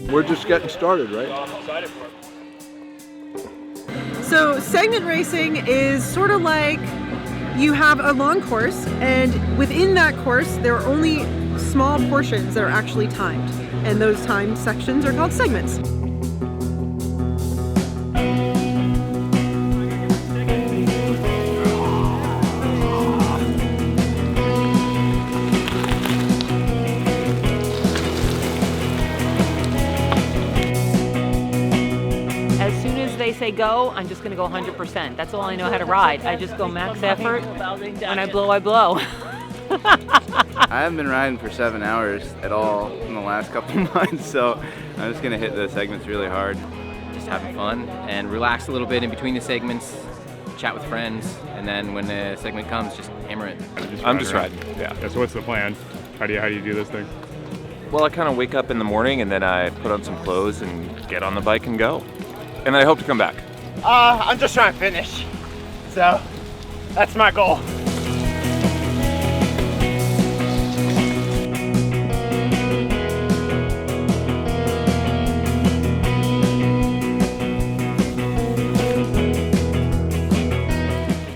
We're just getting started, right? I'm excited for it. So segment racing is sort of like you have a long course, and within that course there are only small portions that are actually timed, and those timed sections are called segments. They say go, I'm just going to go 100%. That's all I know how to ride. I just go max effort. When I blow, I blow. I haven't been riding for 7 hours at all in the last couple of months, so I'm just going to hit the segments really hard. Just having fun and relax a little bit in between the segments, chat with friends, and then when the segment comes, just hammer it. I'm just riding. Yeah, so what's the plan? How do you do this thing? Well, I kind of wake up in the morning and then I put on some clothes and get on the bike and go. And I hope to come back. I'm just trying to finish. So, that's my goal.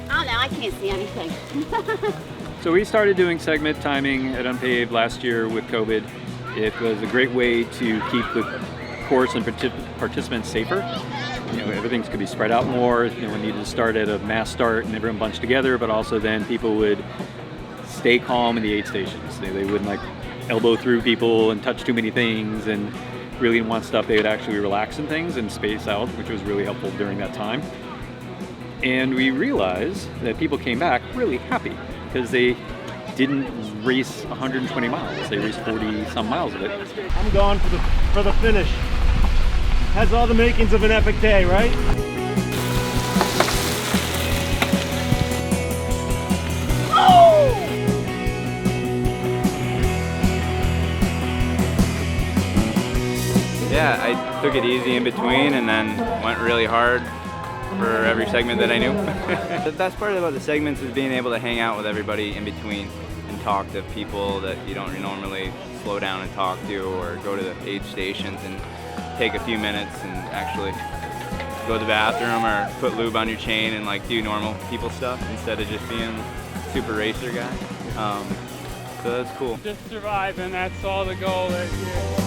Oh no, I can't see anything. So we started doing segment timing at unPAved last year with COVID. It was a great way to keep the course and participants safer. You know, everything could be spread out more. You know, we needed to start at a mass start and everyone bunched together, but also then people would stay calm in the aid stations. They wouldn't like elbow through people and touch too many things and really didn't want stuff. They would actually relax in things and space out, which was really helpful during that time. And we realized that people came back really happy because they didn't race 120 miles. They raced 40 some miles of it. I'm going for the finish. Has all the makings of an epic day, right? Oh! Yeah, I took it easy in between and then went really hard for every segment that I knew. The best part about the segments is being able to hang out with everybody in between and talk to people that you don't normally slow down and talk to, or go to the aid stations and take a few minutes and actually go to the bathroom or put lube on your chain and like do normal people stuff instead of just being a super racer guy. So that's cool. Just survive, and that's all the goal this year.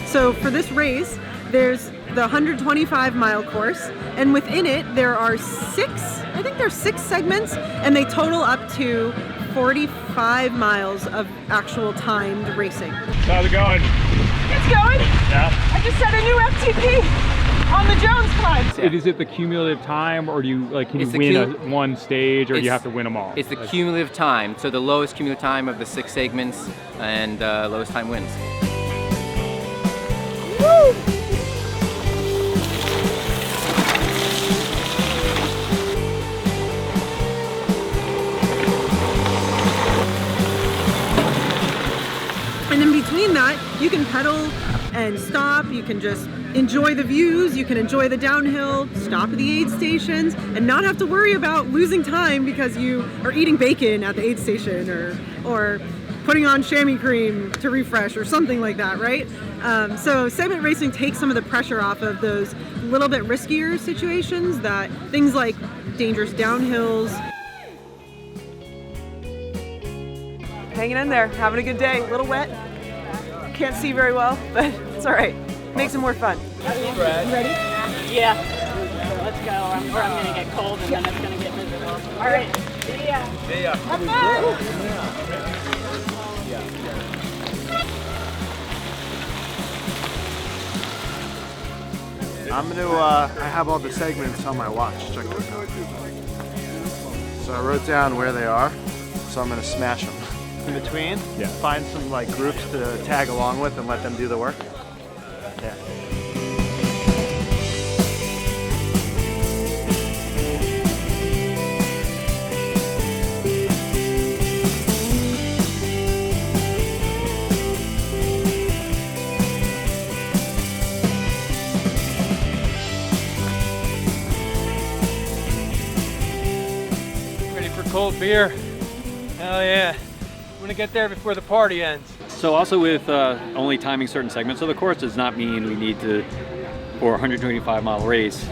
So for this race, there's the 125-mile course, and within it there are six segments, and they total up to 45 miles of actual timed racing. How's it going? It's going. Yeah. I just set a new FTP on the Jones climb. Is it the cumulative time, or do you can you win one stage, or do you have to win them all? It's the cumulative time, so the lowest cumulative time of the 6 segments, and lowest time wins. Woo! And in between that, you can pedal and stop, you can just enjoy the views, you can enjoy the downhill, stop at the aid stations, and not have to worry about losing time because you are eating bacon at the aid station or putting on chamois cream to refresh or something like that, right? So segment racing takes some of the pressure off of those little bit riskier situations, that things like dangerous downhills. hanging in there, having a good day. A little wet, can't see very well, but it's all right. Makes it more fun. You ready? Yeah. Let's go. I'm gonna get cold and then it's gonna get miserable. All right. See ya. See ya. Have fun. I'm gonna, I have all the segments on my watch. Check this out. So I wrote down where they are, so I'm gonna smash them. In between, find some like groups to tag along with and let them do the work. Yeah. Cold beer. Hell yeah. I'm gonna get there before the party ends. So also with only timing certain segments of the course does not mean we need to, for a 125-mile race,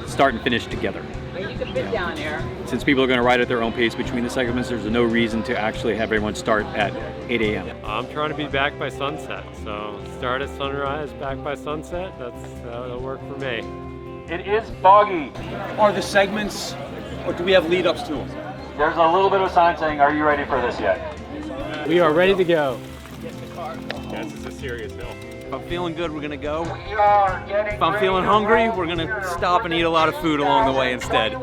start and finish together. You can fit down there. Since people are going to ride at their own pace between the segments, there's no reason to actually have everyone start at 8 a.m. I'm trying to be back by sunset, so start at sunrise, back by sunset. That'll work for me. It is foggy. Are the segments, or do we have lead-ups to them? There's a little bit of a sign saying, "Are you ready for this yet?" We are ready to go. Yeah, this is a serious hill. If I'm feeling good, we're gonna go. If I'm feeling hungry, we're gonna stop and eat a lot of food along the way instead.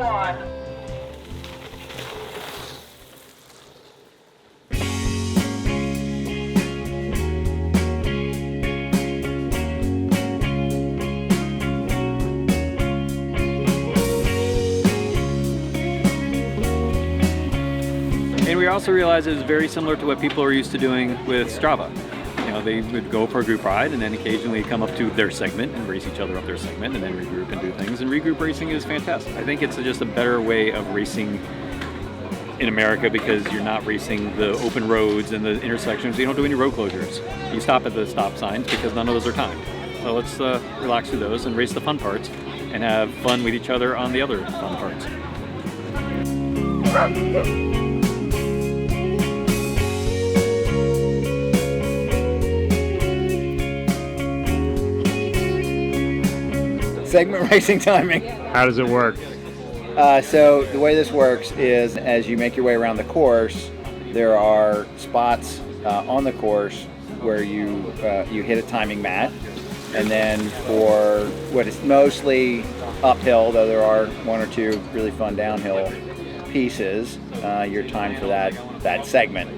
And we also realized it was very similar to what people are used to doing with Strava. You know, they would go for a group ride and then occasionally come up to their segment and race each other up their segment and then regroup and do things. And regroup racing is fantastic. I think it's just a better way of racing in America because you're not racing the open roads and the intersections. You don't do any road closures. You stop at the stop signs because none of those are timed. So let's relax through those and race the fun parts and have fun with each other on the other fun parts. Segment racing timing. How does it work? So the way this works is as you make your way around the course, there are spots on the course where you hit a timing mat, and then for what is mostly uphill, though there are one or two really fun downhill pieces, you're timed for that segment.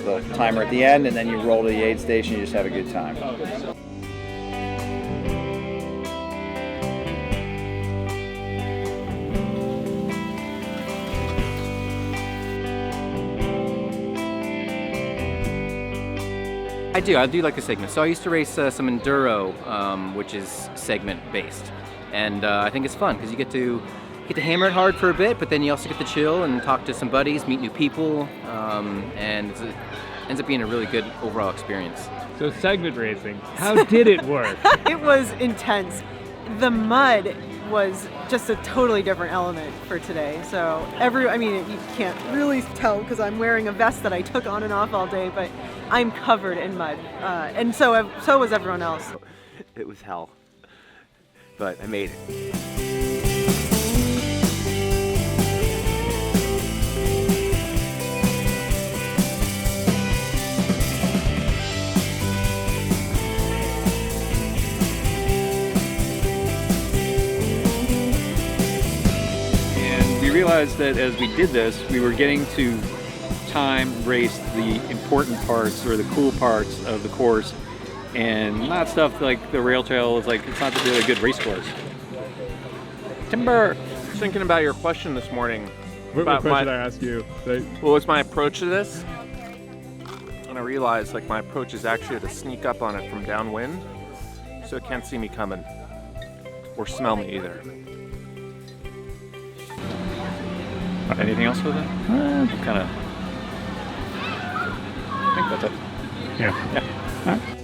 The timer at the end, and then you roll to the aid station. You just have a good time. I do like the segment. So I used to race some enduro, which is segment based, and I think it's fun because you get to hammer it hard for a bit, but then you also get to chill and talk to some buddies, meet new people, and it ends up being a really good overall experience. So segment racing, how did it work? It was intense. The mud was just a totally different element for today. So you can't really tell because I'm wearing a vest that I took on and off all day, but I'm covered in mud, and so was everyone else. It was hell, but I made it. We realized that as we did this, we were getting to race the important parts or the cool parts of the course, and not stuff like the rail trail is it's not really a good race course. Timber! I was thinking about your question this morning. What question did I ask you? What was my approach to this? And I realized my approach is actually to sneak up on it from downwind so it can't see me coming or smell me either. Anything else with it? I think that's it. Yeah. All right.